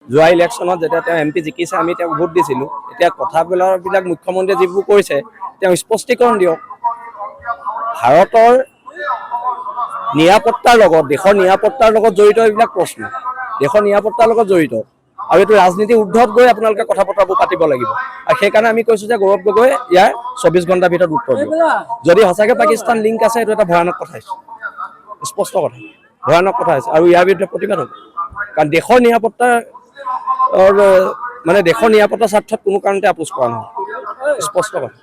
যোৱা ইলেকশ্যনত যেতিয়া তেওঁ MP জিকিছে আমি তেওঁক ভোট দিছিলোঁ। এতিয়া কথাবিলাক মুখ্যমন্ত্ৰীয়ে যিবোৰ কৈছে তেওঁ স্পষ্টীকৰণ দিয়ক। ভাৰতৰ নিৰাপত্তাৰ লগত দেশৰ নিৰাপত্তাৰ লগত জড়িত এইবিলাক প্ৰশ্ন, দেশৰ নিৰাপত্তাৰ লগত জড়িত আৰু এইটো ৰাজনীতিৰ ঊৰ্ধত গৈ আপোনালোকে কথা বতৰাবোৰ পাতিব লাগিব। আৰু সেইকাৰণে আমি কৈছোঁ যে গৌৰৱ গগৈ ইয়াৰ 24 ঘণ্টাৰ ভিতৰত উত্তৰ দিব। যদি সঁচাকৈ পাকিস্তান লিংক আছে এইটো এটা ভয়ানক কথা হৈছে, স্পষ্ট কথা, ভয়ানক কথা হৈছে আৰু ইয়াৰ বিৰুদ্ধে প্ৰতিবাদ হ'ব। কাৰণ দেশৰ নিৰাপত্তাৰ দেশৰ নিৰাপত্তা স্বাৰ্থত কোনো কাৰণতে আপোচ কৰা নহয়, স্পষ্ট কথা।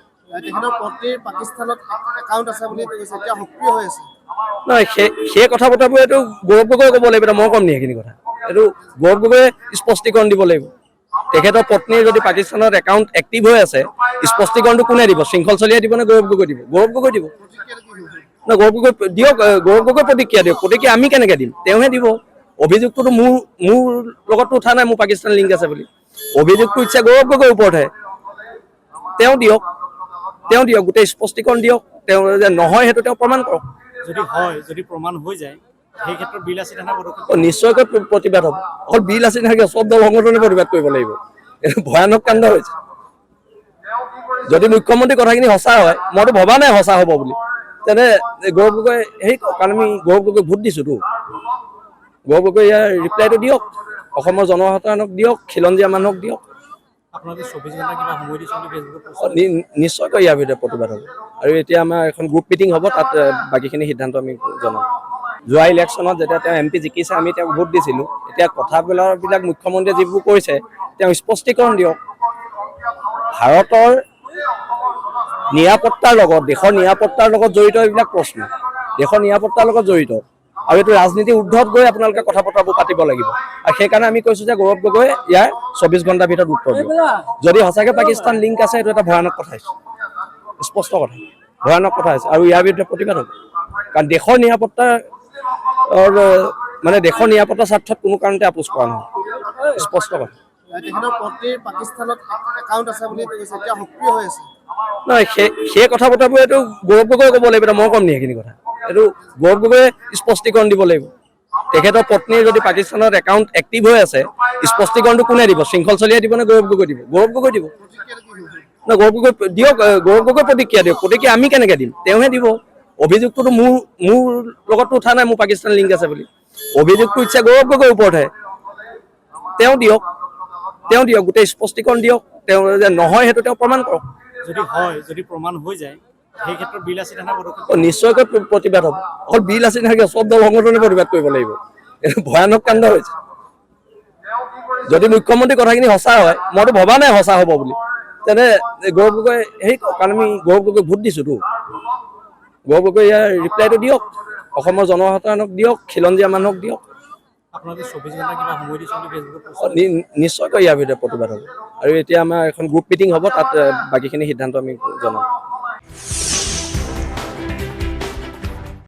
নহয় সেই কথা বতৰাবোৰ এইটো গৌৰৱ গগৈয়ে ক'ব লাগিব, মই ক'ম নি সেইখিনি কথা? এইটো গৌৰৱ গগৈয়ে স্পষ্টীকৰণ দিব লাগিব। তেখেতৰ পত্নীৰ যদি পাকিস্তানত একাউণ্ট এক্টিভ হৈ আছে, স্পষ্টীকৰণটো কোনে দিব? শৃংখল চলিয়াই দিব নে গৌৰৱ গগৈ দিব? গৌৰৱ গগৈ দিব। নহয় গৌৰৱ গগৈ দিয়ক, গৌৰৱ গগৈ প্ৰতিক্ৰিয়া দিয়ক। প্ৰতিক্ৰিয়া আমি কেনেকৈ দিম? তেওঁহে দিব। অভিযোগটোতো মোৰ লগতো উঠা নাই মোৰ পাকিস্তান লিংক আছে বুলি। অভিযোগটো ইচ্ছা গৌৰৱ গগৈৰ ওপৰতহে। তেওঁ দিয়ক, গোটেই স্পষ্টীকৰণ দিয়ক। তেওঁ যে নহয় সেইটো তেওঁ প্ৰমাণ কৰক। যদি প্ৰমাণ হৈ যায় সেই ক্ষেত্ৰত বিল আছে নিশ্চয়কৈ প্ৰতিবাদ হ'ব। অকল বিল আছে নাথাকে, চব দল সংগঠনে প্ৰতিবাদ কৰিব লাগিব। এইটো ভয়ানক কাণ্ড হৈছে। যদি মুখ্যমন্ত্ৰীৰ কথাখিনি সঁচা হয়, মইতো ভবা নাই সঁচা হ'ব বুলি, তেনে গৌৰৱ গগৈ কাৰণ আমি গৌৰৱ গগৈ ভোট দিছোঁতো। গৌৰৱ গগৈ ইয়াৰ ৰিপ্লাইটো দিয়ক, অসমৰ জনসাধাৰণক দিয়ক, খিলঞ্জীয়া মানুহক দিয়ক। নিশ্চয়কৈ ইয়াৰ ভিতৰত প্ৰতিবাদ হ'ব। আৰু এতিয়া আমাৰ এখন গ্ৰুপ মিটিং হ'ব, তাত বাকীখিনি সিদ্ধান্ত আমি জনাম। যোৱা ইলেকশ্যনত যেতিয়া তেওঁ MP জিকিছে আমি তেওঁক ভোট দিছিলোঁ। এতিয়া কথাবিলাক মুখ্যমন্ত্ৰীয়ে যিবোৰ কৈছে তেওঁ স্পষ্টীকৰণ দিয়ক। ভাৰতৰ নিৰাপত্তাৰ লগত দেশৰ নিৰাপত্তাৰ লগত জড়িত এইবিলাক প্ৰশ্ন, দেশৰ নিৰাপত্তাৰ লগত জড়িত আৰু এইটো ৰাজনীতিৰ ঊৰ্ধত গৈ আপোনালোকে কথা বতৰাবোৰ পাতিব লাগিব। আৰু সেইকাৰণে আমি কৈছোঁ যে গৌৰৱ গগৈ ইয়াৰ 24 ঘণ্টাৰ ভিতৰত উত্তৰ দিব। যদি সঁচাকৈ পাকিস্তান লিংক আছে এইটো এটা ভয়ানক কথা হৈছে, স্পষ্ট কথা, ভয়ানক কথা হৈছে আৰু ইয়াৰ বিৰুদ্ধে প্ৰতিবাদ হ'ব। কাৰণ দেশৰ নিৰাপত্তাৰ স্বাৰ্থত কোনো কাৰণতে আপোচ কৰা নহয়, স্পষ্ট কথা। নহয় সেই কথা বতৰাবোৰ এইটো গৌৰৱ গগৈয়ে ক'ব লাগিব, মই ক'ম নি সেইখিনি কথা? এইটো গৌৰৱ গগৈয়ে স্পষ্টীকৰণ দিব লাগিব। তেখেতৰ পত্নীৰ যদি পাকিস্তানত একাউণ্ট এক্টিভ হৈ আছে, স্পষ্টীকৰণটো কোনে দিব? শৃংখল চলিয়াই দিব নে গৌৰৱ গগৈ দিব? গৌৰৱ গগৈ দিব। নহয় গৌৰৱ গগৈ দিয়ক, গৌৰৱ গগৈ প্ৰতিক্ৰিয়া দিয়ক। প্ৰতিক্ৰিয়া আমি কেনেকৈ দিম? তেওঁহে দিব। অভিযোগটোতো মোৰ লগতো উঠা নাই মোৰ পাকিস্তান লিংক আছে বুলি। অভিযোগটো ইচ্ছা গৌৰৱ গগৈৰ ওপৰতহে। তেওঁ দিয়ক, গোটেই স্পষ্টীকৰণ দিয়ক। তেওঁ যে নহয় সেইটো তেওঁ প্ৰমাণ কৰক। যদি প্ৰমাণ হৈ যায় সেই ক্ষেত্ৰত বিল আছে নিশ্চয়কৈ প্ৰতিবাদ হ'ব। অকল বিল আছে নাথাকে, চব দল সংগঠনে প্ৰতিবাদ কৰিব লাগিব। এইটো ভয়ানক কাণ্ড হৈছে। যদি মুখ্যমন্ত্ৰীৰ কথাখিনি সঁচা হয়, মইতো ভবা নাই সঁচা হ'ব বুলি, তেনে গৌৰৱ গগৈ কাৰণ আমি গৌৰৱ গগৈ ভোট দিছোঁতো। গৌৰৱ গগৈ ইয়াৰ ৰিপ্লাইটো দিয়ক, অসমৰ জনসাধাৰণক দিয়ক, খিলঞ্জীয়া মানুহক দিয়ক। নিশ্চয়কৈ ইয়াৰ ভিতৰত প্ৰতিবাদ হ'ব। আৰু এতিয়া আমাৰ এখন গ্ৰুপ মিটিং হ'ব, তাত বাকীখিনি সিদ্ধান্ত আমি জনাম।